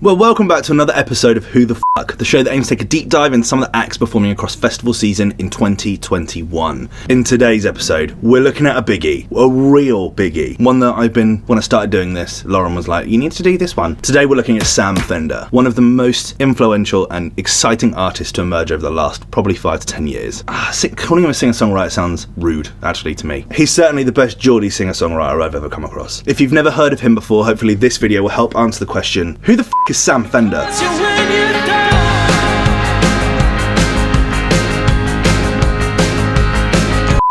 Well, welcome back to another episode of Who the Fuck, the show that aims to take a deep dive into some of the acts performing across festival season in 2021. In today's episode, we're looking at a biggie, a real biggie. One that when I started doing this, Lauren was like, you need to do this one. Today we're looking at Sam Fender, one of the most influential and exciting artists to emerge over the last probably 5 to 10 years. Calling him a singer-songwriter sounds rude, actually, to me. He's certainly the best Geordie singer-songwriter I've ever come across. If you've never heard of him before, hopefully this video will help answer the question, who the f*** is Sam Fender?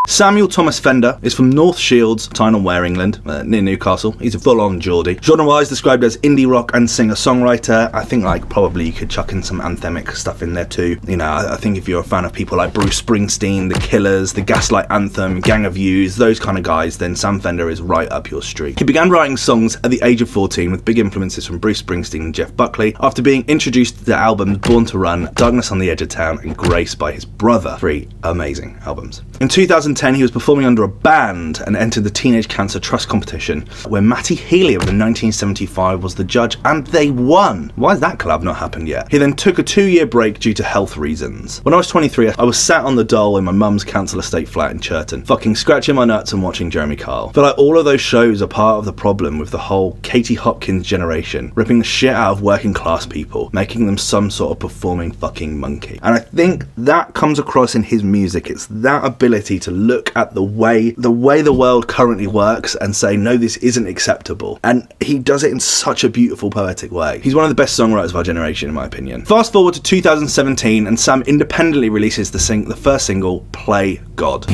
Samuel Thomas Fender is from North Shields, Tyne-on-Wear, England, near Newcastle. He's a full-on Geordie. Genre-wise described as indie rock and singer-songwriter. I think probably you could chuck in some anthemic stuff in there too. You know, I think if you're a fan of people like Bruce Springsteen, The Killers, The Gaslight Anthem, Gang of Youths, those kind of guys, then Sam Fender is right up your street. He began writing songs at the age of 14 with big influences from Bruce Springsteen and Jeff Buckley after being introduced to the albums Born to Run, Darkness on the Edge of Town and Grace by his brother. 3 amazing albums. In 2010, he was performing under a band and entered the Teenage Cancer Trust competition, where Matty Healy of the 1975 was the judge, and they won. Why has that collab not happened yet? He then took a 2-year break due to health reasons. When I was 23, I was sat on the dole in my mum's council estate flat in Churton, fucking scratching my nuts and watching Jeremy Kyle. But like all of those shows are part of the problem with the whole Katie Hopkins generation, ripping the shit out of working class people, making them some sort of performing fucking monkey. And I think that comes across in his music. It's that ability to look at the way the world currently works and say, no, this isn't acceptable. And he does it in such a beautiful, poetic way. He's one of the best songwriters of our generation, in my opinion. Fast forward to 2017, and Sam independently releases the first single, Play God.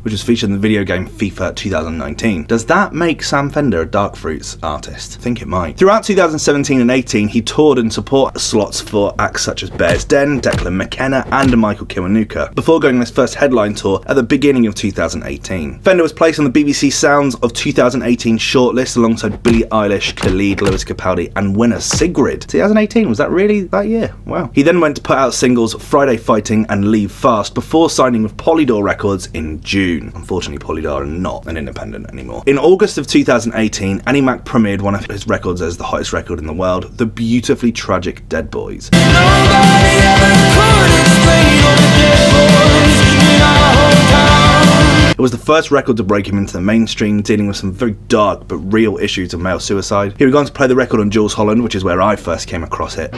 Which was featured in the video game FIFA 2019. Does that make Sam Fender a Dark Fruits artist? I think it might. Throughout 2017 and 18, he toured in support slots for acts such as Bears Den, Declan McKenna, and Michael Kiwanuka, before going on his first headline tour at the beginning of 2018. Fender was placed on the BBC Sounds of 2018 shortlist alongside Billie Eilish, Khalid, Lewis Capaldi, and winner Sigrid. 2018, was that really that year? Wow. He then went to put out singles Friday Fighting and Leave Fast before signing with Polydor Records in June. Unfortunately, Polydor are not an independent anymore. In August of 2018, Annie Mac premiered one of his records as the hottest record in the world, the beautifully tragic Dead Boys. It was the first record to break him into the mainstream, dealing with some very dark but real issues of male suicide. He would go on to play the record on Jules Holland, which is where I first came across it.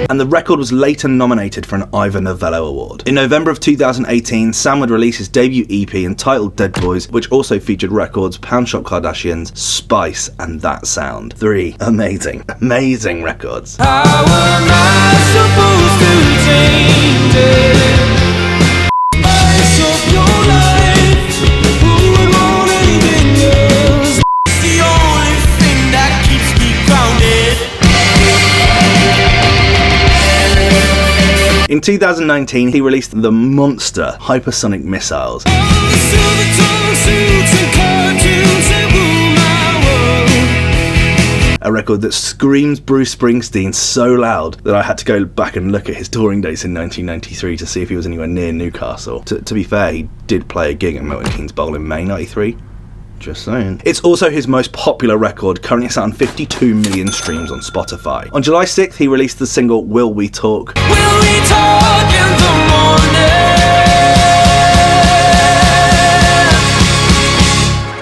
And the record was later nominated for an Ivor Novello Award. In November of 2018, Sam would release his debut EP entitled Dead Boys, which also featured records Pound Shop Kardashians, Spice, and That Sound. 3 amazing records. How am I supposed to change it? Spice up your life. Who would want anything else? It's the only thing that keeps me grounded. In 2019, he released the monster Hypersonic Missiles, a record that screams Bruce Springsteen so loud that I had to go back and look at his touring dates in 1993 to see if he was anywhere near Newcastle. To be fair, he did play a gig at Milton Keynes Bowl in May 93. Just saying. It's also his most popular record, currently sat on 52 million streams on Spotify. On July 6th, he released the single Will We Talk? Will we talk in the morning?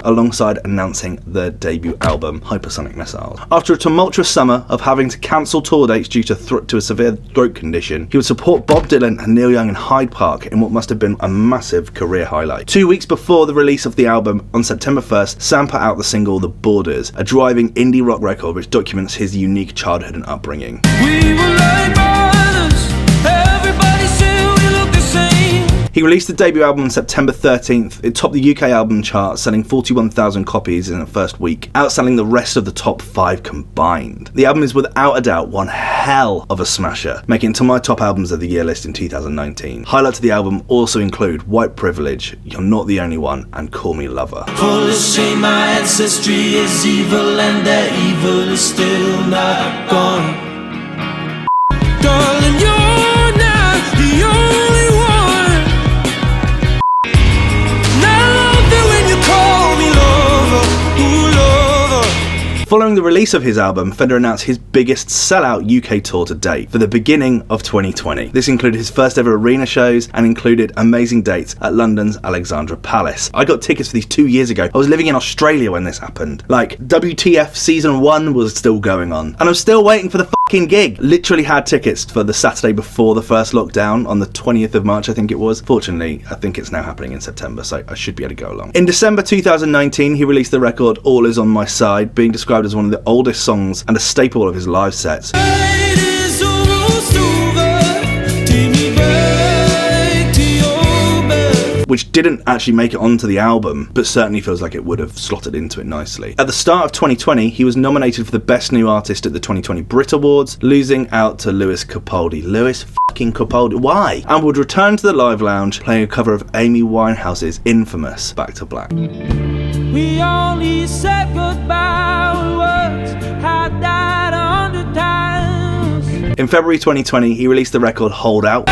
Alongside announcing the debut album, Hypersonic Missiles. After a tumultuous summer of having to cancel tour dates due to a severe throat condition, he would support Bob Dylan and Neil Young in Hyde Park in what must have been a massive career highlight. 2 weeks before the release of the album, on September 1st, Sam put out the single The Borders, a driving indie rock record which documents his unique childhood and upbringing. We were like brothers, everybody said we look the same. He released the debut album on September 13th. It topped the UK album chart, selling 41,000 copies in the first week, outselling the rest of the top 5 combined. The album is without a doubt one hell of a smasher, making it to my top albums of the year list in 2019. Highlights of the album also include White Privilege, You're Not the Only One, and Call Me Lover. Full of shame, my ancestry is evil, and their evil is still not gone. Darling, you're not release of his album, Fender announced his biggest sellout UK tour to date for the beginning of 2020. This included his first ever arena shows and included amazing dates at London's Alexandra Palace. I got tickets for these 2 years ago. I was living in Australia when this happened. Like, WTF season 1 was still going on, and I'm still waiting for the fucking gig. Literally had tickets for the Saturday before the first lockdown on the 20th of March, I think it was. Fortunately, I think it's now happening in September, so I should be able to go along. In December 2019, he released the record All Is On My Side, being described as one of the oldest songs and a staple of his live sets. Which didn't actually make it onto the album, but certainly feels like it would have slotted into it nicely. At the start of 2020, he was nominated for the Best New Artist at the 2020 Brit Awards, losing out to Lewis Capaldi. Lewis fucking Capaldi, why? And would return to the Live Lounge, playing a cover of Amy Winehouse's infamous Back to Black. We only said goodbye words, had died 100 times. In February 2020, he released the record Hold Out.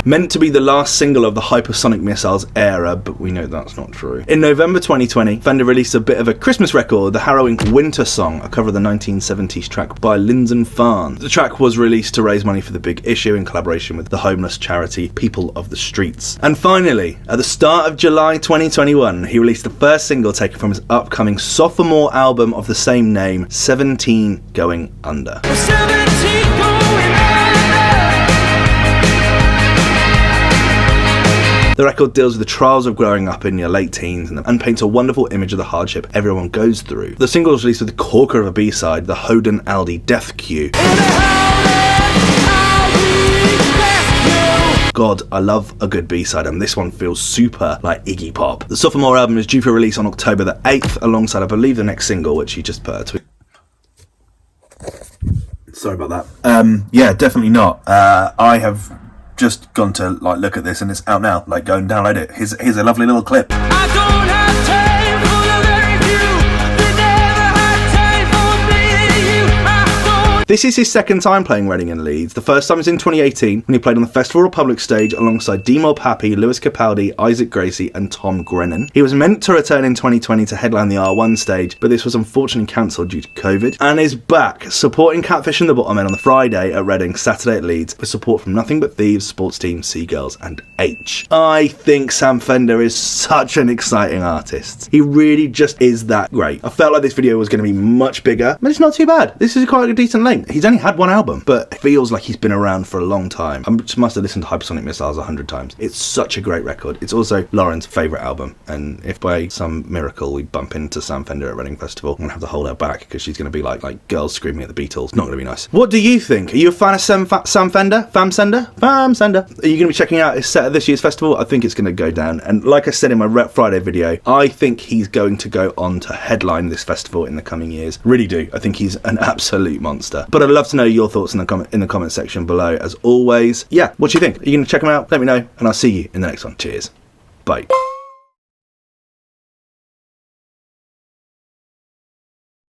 Meant to be the last single of the Hypersonic Missiles era, but we know that's not true. In November 2020, Fender released a bit of a Christmas record, the harrowing Winter Song, a cover of the 1970s track by Lyndon Farn. The track was released to raise money for the Big Issue in collaboration with the homeless charity People of the Streets. And finally, at the start of July 2021, he released the first single taken from his upcoming Sophomore album of the same name, 17 Going Under. 17 going under. The record deals with the trials of growing up in your late teens and paints a wonderful image of the hardship everyone goes through. The single was released with the corker of a B-side, the Hoden Aldi Death Cue. God, I love a good B-side, and this one feels super like Iggy Pop. The Sophomore album is due for release on October the 8th, alongside, I believe, the next single, which he just put a tweet. Sorry about that. Yeah, definitely not. I have just gone to look at this, and it's out now. Go and download it. Here's a lovely little clip. I don't have time for the very few. They never had time for me and you. I don't. This is his second time playing Reading and Leeds. The first time was in 2018 when he played on the Festival Republic stage alongside D-Mob Happy, Lewis Capaldi, Isaac Gracie and Tom Grennan. He was meant to return in 2020 to headline the R1 stage, but this was unfortunately cancelled due to COVID, and is back supporting Catfish and the Bottom Men on the Friday at Reading, Saturday at Leeds, with support from Nothing But Thieves, Sports Team, Seagulls and H. I think Sam Fender is such an exciting artist. He really just is that great. I felt like this video was going to be much bigger, but it's not too bad. This is quite a decent length. He's only had one album, but it feels like he's been around for a long time. I just must have listened to Hypersonic Missiles 100 times. It's such a great record. It's also Lauren's favourite album, and if by some miracle we bump into Sam Fender at Reading Festival, I'm going to have to hold her back because she's going to be like girls screaming at the Beatles. It's not going to be nice. What do you think? Are you a fan of Sam Fender? Fam Sender? Are you going to be checking out his set at this year's festival? I think it's going to go down, and like I said in my Rep Friday video, I think he's going to go on to headline this festival in the coming years. Really do. I think he's an absolute monster. But I'd love to know your thoughts in the comment section below. As always, yeah, what do you think? Are you going to check him out? Let me know, and I'll see you in the next one. Cheers. Bye.